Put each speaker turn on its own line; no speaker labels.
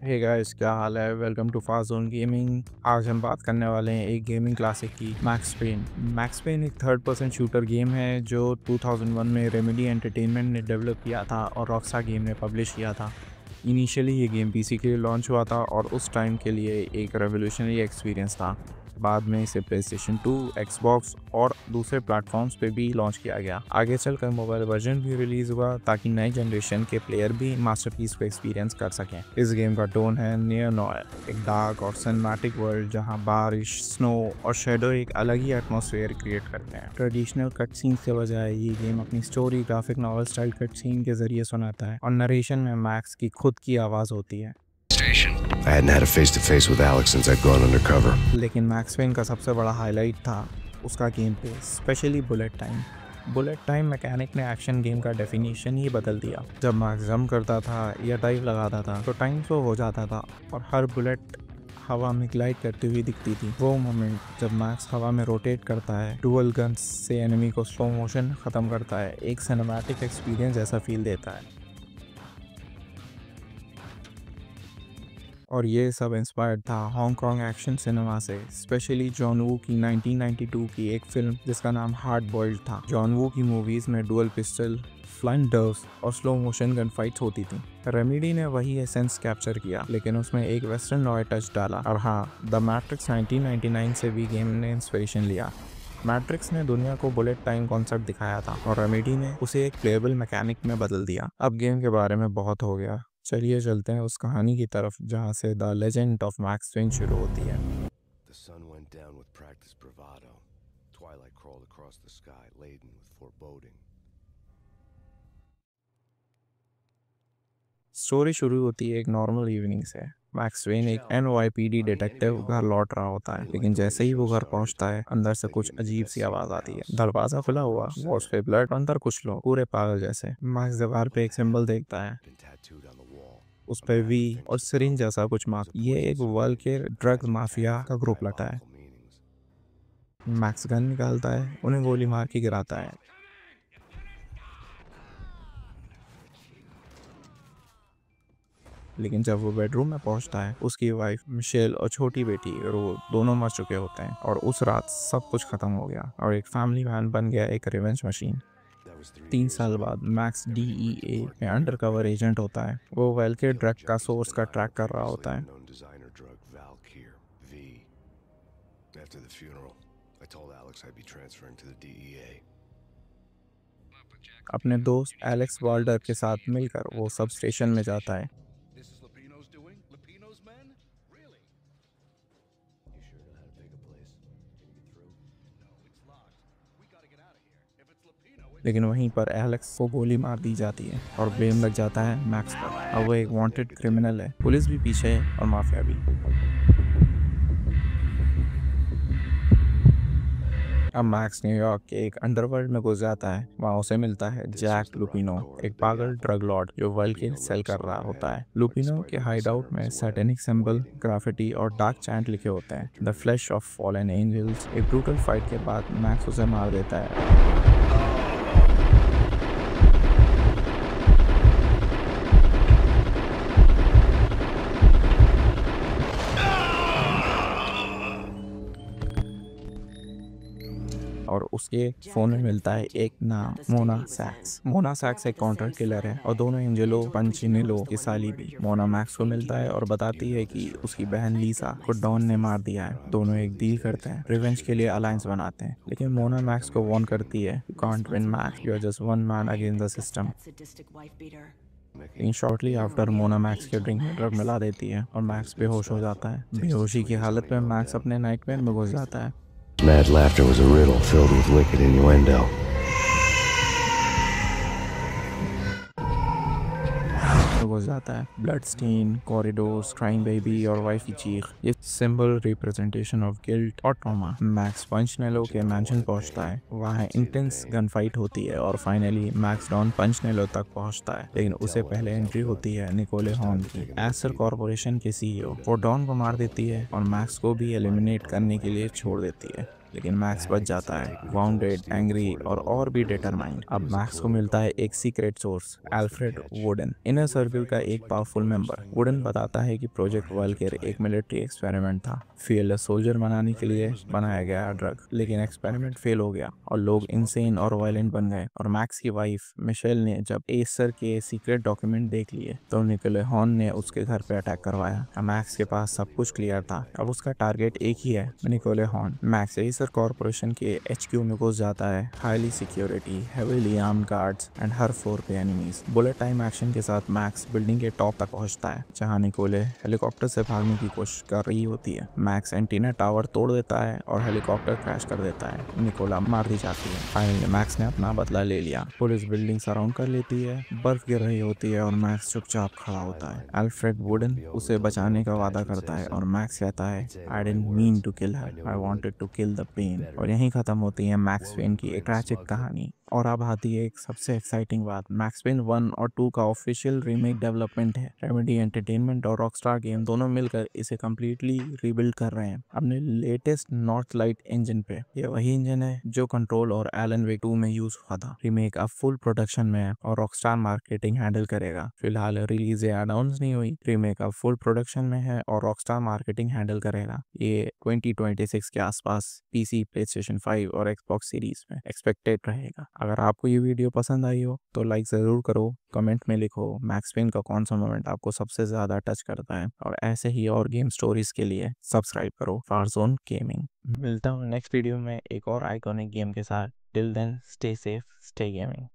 Hey guys, क्या हाल है। Welcome to Fast Zone gaming. आज हम बात करने वाले हैं एक गेमिंग क्लासिक की, मैक्स पेन। मैक्स पेन एक थर्ड पर्सन शूटर गेम है जो 2001 में रेमेडी एंटरटेनमेंट ने डेवलप किया था और रॉकस्टार गेम ने पब्लिश किया था। इनिशियली ये गेम पीसी के लिए लॉन्च हुआ था और उस टाइम के लिए एक रेवोल्यूशनरी एक्सपीरियंस था। बाद में इसे प्लेस्टेशन 2, एक्सबॉक्स और दूसरे प्लेटफॉर्म्स पे भी लॉन्च किया गया। आगे चलकर मोबाइल वर्जन भी रिलीज हुआ ताकि नई जनरेशन के प्लेयर भी मास्टरपीस को एक्सपीरियंस कर सकें। इस गेम का टोन है नियर नोयर, एक डार्क और सिनेमैटिक वर्ल्ड जहां बारिश, स्नो और शेडो एक अलग ही एटमॉस्फेयर क्रिएट करते हैं। ट्रेडिशनल कट सीन के बजाय ये गेम अपनी story graphic novel style cut scene के जरिए सुनाता है और नरेशन में मैक्स की खुद की आवाज होती है।
I hadn't had a face-to-face with Alex since I'd gone undercover.
लेकिन मैक्स पेन का सबसे बड़ा हाईलाइट था उसका game play, specially bullet time. Bullet time mechanic ने एक्शन गेम का डेफिनेशन ही बदल दिया। जब मैक्स जंप करता था या डाइव लगाता था तो टाइम स्लो हो जाता था और हर बुलेट हवा में ग्लाइड करती हुई दिखती थी। वो मोमेंट जब मैक्स हवा में रोटेट करता है, डुअल गन्स से एनिमी को स्लो मोशन खत्म करता है, एक सिनेमैटिक एक्सपीरियंस जैसा फील देता है। और ये सब इंस्पायर्ड था हांगकांग एक्शन सिनेमा से, स्पेशली जॉन वू की 1992 की एक फिल्म जिसका नाम हार्ड बॉइल्ड था। जॉन वू की मूवीज में डुअल पिस्टल, फ्लाइंग डर्व्स और स्लो मोशन गन फाइट्स होती थी। रेमेडी ने वही एसेंस कैप्चर किया लेकिन उसमें एक वेस्टर्न रॉय टच डाला। और हाँ, द मैट्रिक्स 1999 से भी गेम ने इंस्पिरेशन लिया। मैट्रिक्स ने दुनिया को बुलेट टाइम कॉन्सेप्ट दिखाया था और रेमेडी ने उसे एक प्लेएबल मैकेनिक में बदल दिया। अब गेम के बारे में बहुत हो गया, चलिए चलते हैं उस कहानी की तरफ जहां से the legend of Max Payne शुरू होती है।
The sun went down with practiced bravado. Twilight crawled across the sky, laden with foreboding.
Story शुरू होती है एक नॉर्मल इवनिंग से। मैक्स वेन एक NYPD डिटेक्टिव घर लौट रहा होता है, लेकिन जैसे ही वो घर पहुंचता है अंदर से कुछ अजीब सी आवाज आती है। दरवाजा खुला हुआ, वॉल्स पे ब्लड, अंदर कुछ लोग पूरे पागल जैसे। मैक्स दीवार पे एक सिंबल देखता है,
Been tattooed on the wall.
उस पे वी और सिरिंज जैसा कुछ मार्क। ये एक वर्ल्ड के ड्रग माफिया का ग्रुप लगा है।
Diabolical meanings.
मैक्स गन निकालता है, उन्हें गोली मार के गिराता है। लेकिन जब वो बेडरूम में पहुंचता है, उसकी वाइफ मिशेल और छोटी बेटी रो दोनों मर चुके होते हैं और उस रात सब कुछ खत्म हो गया और एक फैमिली मैन बन गया एक revenge machine.
That was 3
3
years
साल
ago.
बाद मैक्स DEA में अंडरकवर एजेंट होता है। वो वेल के ड्रग का सोर्स का ट्रैक कर रहा होता है।
Known designer drug Valkyr V. After the funeral, I told Alex I'd be transferring to the DEA.
अपने दोस्त एलेक्स वाल्डर के साथ मिलकर वो सब स्टेशन में जाता है।
This is Lupino's doing? Lupino's men? Really?
You sure know how to pick a place? Can you get through?
No, it's locked. We gotta get out of here. If it's Lupino, it's...
लेकिन वहीं पर Alex को गोली मार दी जाती है और blame लग जाता है मैक्स पर। अब वो एक वांटेड क्रिमिनल है, पुलिस भी पीछे है और माफिया भी। अब मैक्स न्यूयॉर्क के एक अंडरवर्ल्ड में घुस जाता है। वहाँ उसे मिलता है जैक लुपिनो, एक पागल ड्रग लॉर्ड जो वर्ल्ड के सेल कर रहा होता है। लुपिनो के हाइडआउट में सैटेनिक सिंबल, ग्राफिटी और डार्क चैंट लिखे होते हैं, the flesh of fallen angels. एक ब्रूटल फाइट के बाद मैक्स उसे मार देता है। और उसके फोन में मिलता है एक नाम, मोना सैक्स। मोना सैक्स एक काउंटर किलर है और दोनों एंजेलो पंचिनेलो की साली भी। मोना मैक्स को मिलता है और बताती है कि उसकी बहन लीसा को डॉन ने मार दिया है। दोनों एक डील करते हैं, रिवेंज के लिए अलायंस बनाते हैं। लेकिन मोना मैक्स को वार्न करती है, you can't win Max, you are just one man against the system. In shortly after Mona Max के ड्रिंक में ड्रग मिला देती है और मैक्स बेहोश हो जाता है। बेहोशी की हालत में मैक्स अपने नाइटमेयर में घुस जाता है।
Mad laughter was a riddle filled with wicked innuendo.
घुस जाता है। Blood stain, corridors, crime baby और वाइफ की चीख, ये सिंबल रिप्रेजेंटेशन ऑफ गिल्ट और ट्रॉमा। मैक्स पंचनेलो के मैंशन पहुंचता है, वहाँ इंटेंस गन फाइट होती है और फाइनली मैक्स डॉन पंचनेलो तक पहुंचता है। लेकिन उसे पहले एंट्री होती है निकोले हॉर्न की, एसर कॉर्पोरेशन के CEO। वो डॉन को मार देती है और मैक्स को भी एलिमिनेट करने के लिए छोड़ देती है। लेकिन मैक्स बच जाता है, वाउंडेड, एंग्री और भी डिटरमाइंड। अब मैक्स को मिलता है एक secret source, Alfred wooden, inner circle का एक पावरफुल मेंबर। वुडन बताता है कि प्रोजेक्ट वल्केर एक मिलिट्री एक्सपेरिमेंट था, फियरलेस सोल्जर बनाने के लिए बनाया गया ड्रग, लेकिन एक्सपेरिमेंट फेल हो गया और लोग इंसेन और वायलेंट बन गए। और मैक्स की वाइफ मिशेल ने जब एसर के सीक्रेट डॉक्यूमेंट देख लिए तो निकोले हॉर्न ने उसके घर पे अटैक करवाया। अब मैक्स के पास सब कुछ क्लियर था, अब उसका टारगेट एक ही है, Nicole Horn. Max Aesir corporation के HQ में घुस जाता है, highly security, heavily armed guards and हर फ्लोर पे एनिमीज। बुलेट टाइम एक्शन के साथ मैक्स बिल्डिंग के टॉप तक पहुंचता है, जहां निकोले हेलीकॉप्टर से भागने की कोशिश कर रही होती है। मैक्स एंटीना टावर तोड़ देता है और हेलीकॉप्टर क्रैश कर देता है, निकोला मार दी जाती है। फाइनली मैक्स ने अपना बदला ले लिया, पुलिस बिल्डिंग सराउंड कर लेती है, बर्फ गिर रही होती है और मैक्स चुपचाप खड़ा होता है। अल्फ्रेड वुडन उसे बचाने का वादा करता है और मैक्स कहता है, I didn't mean to kill her, I wanted to kill the pain. और यहीं खत्म होती है मैक्स पेन की एक ट्रैजिक कहानी। और अब आती है एक सबसे एक्साइटिंग बात, मैक्स पेन 1 और 2 का ऑफिशियल रीमेक डेवलपमेंट है। रेमेडी एंटरटेनमेंट और रॉकस्टार गेम दोनों मिलकर इसे कम्प्लीटली रीबिल्ड कर रहे हैं अपने लेटेस्ट नॉर्थ लाइट इंजन पे। ये वही इंजन है जो कंट्रोल और एलन वेक 2 में यूज हुआ था। रीमेक अब फुल प्रोडक्शन में है और रॉकस्टार मार्केटिंग हैंडल करेगा। फिलहाल रिलीज या अनाउंस नहीं हुई, रीमेक अब फुल प्रोडक्शन में है और रॉकस्टार मार्केटिंग हैंडल करेगा। ये 2026 के आसपास PC, PlayStation 5 और Xbox सीरीज में एक्सपेक्टेड रहेगा। अगर आपको ये वीडियो पसंद आई हो तो लाइक ज़रूर करो, कमेंट में लिखो मैक्स पेन का कौन सा मोमेंट आपको सबसे ज़्यादा टच करता है, और ऐसे ही और गेम स्टोरीज के लिए सब्सक्राइब करो फारजोन गेमिंग। मिलता हूँ नेक्स्ट वीडियो में एक और आइकॉनिक गेम के साथ। Till then stay safe, stay gaming.